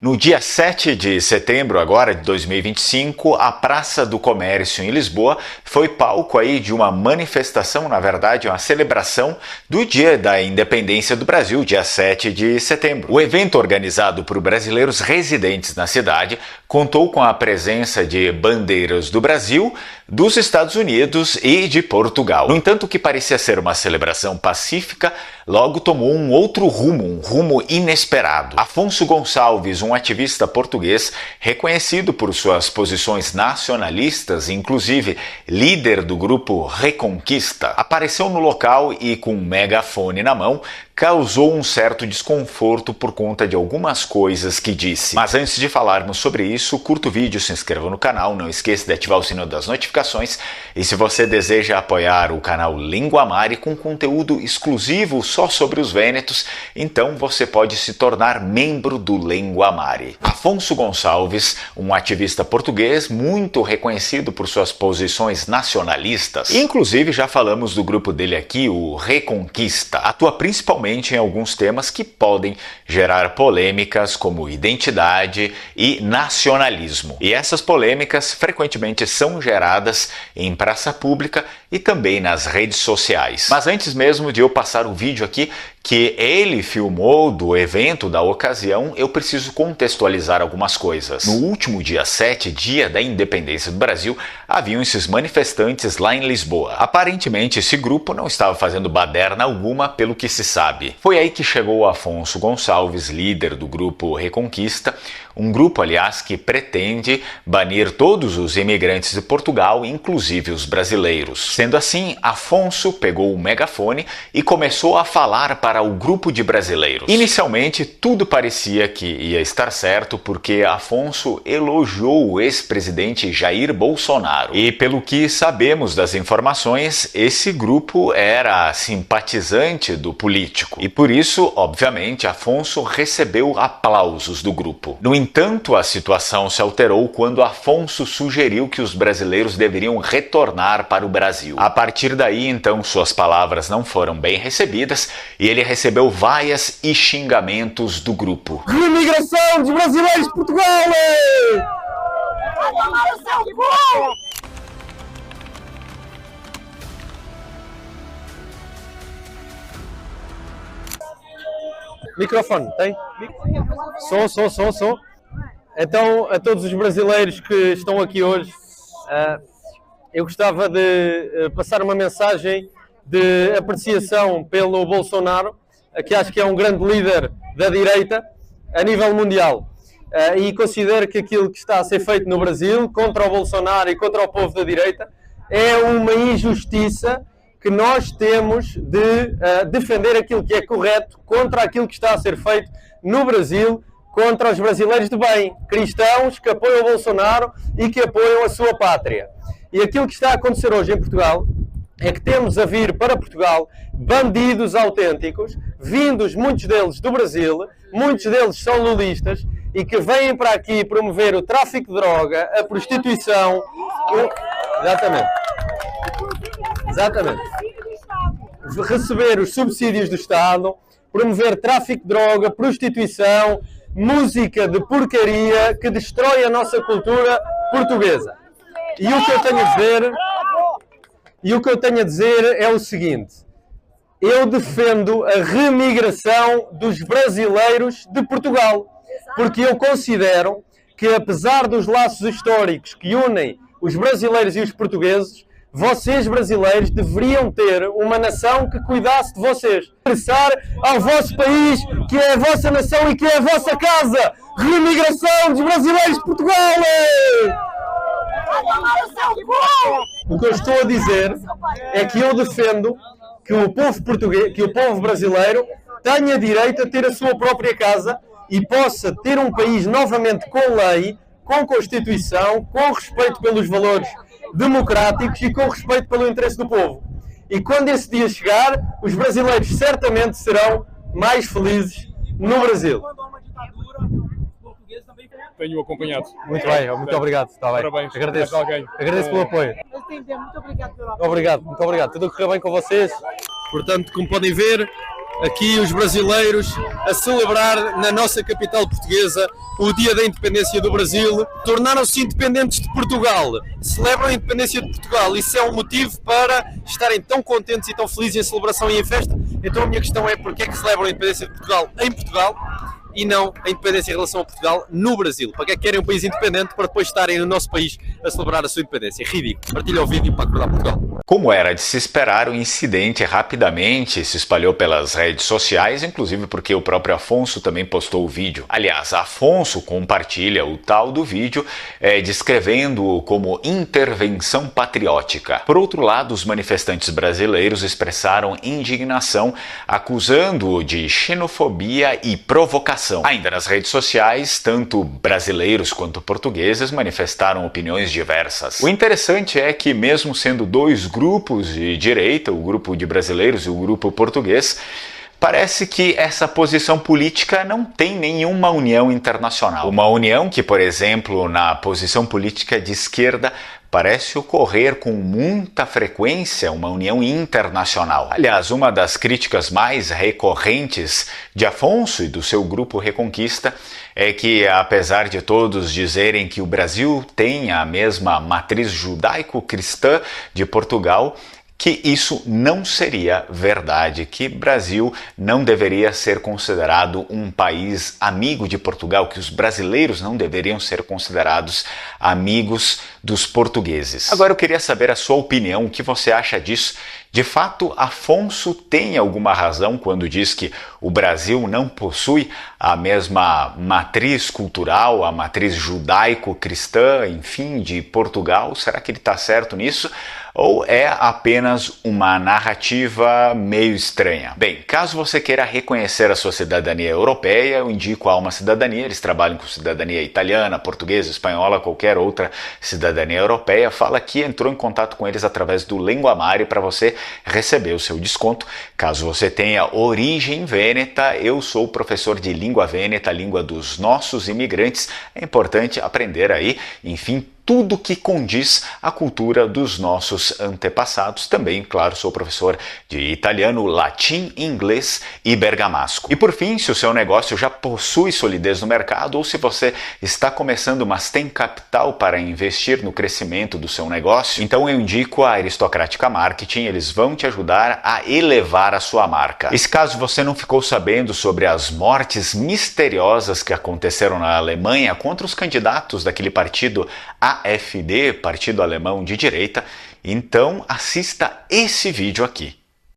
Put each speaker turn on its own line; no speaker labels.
No dia 7 de setembro agora de 2025, a Praça do Comércio em Lisboa foi palco aí de uma manifestação, na verdade, uma celebração do Dia da Independência do Brasil, dia 7 de setembro. O evento, organizado por brasileiros residentes na cidade, contou com a presença de bandeiras do Brasil, dos Estados Unidos e de Portugal. No entanto, o que parecia ser uma celebração pacífica, logo tomou um outro rumo, um rumo inesperado. Afonso Gonçalves, um ativista português reconhecido por suas posições nacionalistas, inclusive líder do grupo Reconquista, apareceu no local e, com um megafone na mão, causou um certo desconforto por conta de algumas coisas que disse. Mas antes de falarmos sobre isso, curta o vídeo, se inscreva no canal, não esqueça de ativar o sino das notificações e se você deseja apoiar o canal Linguamari com conteúdo exclusivo só sobre os Vênetos, então você pode se tornar membro do Linguamari. Afonso Gonçalves, um ativista português muito reconhecido por suas posições nacionalistas, inclusive já falamos do grupo dele aqui, o Reconquista, atua principalmente em alguns temas que podem gerar polêmicas como identidade e nacionalismo. E essas polêmicas frequentemente são geradas em praça pública e também nas redes sociais. Mas antes mesmo de eu passar o vídeo aqui que ele filmou do evento da ocasião, eu preciso contextualizar algumas coisas. No último dia 7, dia da independência do Brasil, haviam esses manifestantes lá em Lisboa. Aparentemente, esse grupo não estava fazendo baderna alguma, pelo que se sabe. Foi aí que chegou o Afonso Gonçalves, líder do grupo Reconquista, um grupo, aliás, que pretende banir todos os imigrantes de Portugal, inclusive os brasileiros. Sendo assim, Afonso pegou o megafone e começou a falar para o grupo de brasileiros. Inicialmente, tudo parecia que ia estar certo porque Afonso elogiou o ex-presidente Jair Bolsonaro. E pelo que sabemos das informações, esse grupo era simpatizante do político. E por isso, obviamente, Afonso recebeu aplausos do grupo. No entanto, a situação se alterou quando Afonso sugeriu que os brasileiros deveriam retornar para o Brasil. A partir daí, então, suas palavras não foram bem recebidas e ele recebeu vaias e xingamentos do grupo.
Imigração dos brasileiros de Portugal! Microfone, tem? Som. Então, a todos os brasileiros que estão aqui hoje, eu gostava de passar uma mensagem de apreciação pelo Bolsonaro, que acho que é um grande líder da direita a nível mundial. E considero que aquilo que está a ser feito no Brasil contra o Bolsonaro e contra o povo da direita é uma injustiça que nós temos de defender aquilo que é correto contra aquilo que está a ser feito no Brasil, contra os brasileiros de bem, cristãos que apoiam o Bolsonaro e que apoiam a sua pátria. E aquilo que está a acontecer hoje em Portugal é que temos a vir para Portugal bandidos autênticos, vindos muitos deles do Brasil, muitos deles são lulistas e que vêm para aqui promover o tráfico de droga, a prostituição. Exatamente. Receber os subsídios do Estado, promover tráfico de droga, prostituição, música de porcaria que destrói a nossa cultura portuguesa. E o que eu tenho a dizer é o seguinte: eu defendo a remigração dos brasileiros de Portugal, porque eu considero que, apesar dos laços históricos que unem os brasileiros e os portugueses, vocês brasileiros deveriam ter uma nação que cuidasse de vocês. Regressar ao vosso país, que é a vossa nação e que é a vossa casa. Remigração dos brasileiros de Portugal! O que eu estou a dizer é que eu defendo que o povo português, que o povo brasileiro tenha direito a ter a sua própria casa e possa ter um país novamente com lei, com Constituição, com respeito pelos valores democráticos e com respeito pelo interesse do povo. E quando esse dia chegar, os brasileiros certamente serão mais felizes no Brasil.
Tenho acompanhado.
Muito bem, muito obrigado. Está bem.
Parabéns.
Agradeço pelo apoio.
Muito obrigado pelo apoio.
Obrigado, muito obrigado. Tudo a correr bem com vocês. Portanto, como podem ver, aqui os brasileiros a celebrar na nossa capital portuguesa o dia da independência do Brasil. Tornaram-se independentes de Portugal, celebram a independência de Portugal. Isso é um motivo para estarem tão contentes e tão felizes em celebração e em festa. Então a minha questão é: porque é que celebram a independência de Portugal em Portugal e não a independência em relação a Portugal no Brasil? Para que é que querem um país independente para depois estarem no nosso país a celebrar a sua independência? É ridículo. Partilha o vídeo para acordar Portugal.
Como era de se esperar, o incidente rapidamente se espalhou pelas redes sociais, inclusive porque o próprio Afonso também postou o vídeo. Aliás, Afonso compartilha o tal do vídeo, descrevendo-o como intervenção patriótica. Por outro lado, os manifestantes brasileiros expressaram indignação, acusando-o de xenofobia e provocação. Ainda nas redes sociais, tanto brasileiros quanto portugueses manifestaram opiniões diversas. O interessante é que, mesmo sendo dois grupos de direita, o grupo de brasileiros e o grupo português, parece que essa posição política não tem nenhuma união internacional. Uma união que, por exemplo, na posição política de esquerda, parece ocorrer com muita frequência, uma união internacional. Aliás, uma das críticas mais recorrentes de Afonso e do seu grupo Reconquista é que, apesar de todos dizerem que o Brasil tem a mesma matriz judaico-cristã de Portugal, que isso não seria verdade, que Brasil não deveria ser considerado um país amigo de Portugal, que os brasileiros não deveriam ser considerados amigos dos portugueses. Agora eu queria saber a sua opinião, o que você acha disso? De fato, Afonso tem alguma razão quando diz que o Brasil não possui a mesma matriz cultural, a matriz judaico-cristã, enfim, de Portugal? Será que ele está certo nisso? Ou é apenas uma narrativa meio estranha? Bem, caso você queira reconhecer a sua cidadania europeia, eu indico a Alma Cidadania. Eles trabalham com cidadania italiana, portuguesa, espanhola, qualquer outra cidadania europeia. Fala que entrou em contato com eles através do Linguamare para você receber o seu desconto. Caso você tenha origem vêneta, eu sou professor de língua vêneta, a língua dos nossos imigrantes. É importante aprender aí, enfim, tudo que condiz à cultura dos nossos antepassados. Também, claro, sou professor de italiano, latim, inglês e bergamasco. E por fim, se o seu negócio já possui solidez no mercado ou se você está começando, mas tem capital para investir no crescimento do seu negócio, então eu indico a Aristocrática Marketing. Eles vão te ajudar a elevar a sua marca. E se caso você não ficou sabendo sobre as mortes misteriosas que aconteceram na Alemanha contra os candidatos daquele partido AfD, Partido Alemão de Direita, então assista esse vídeo aqui.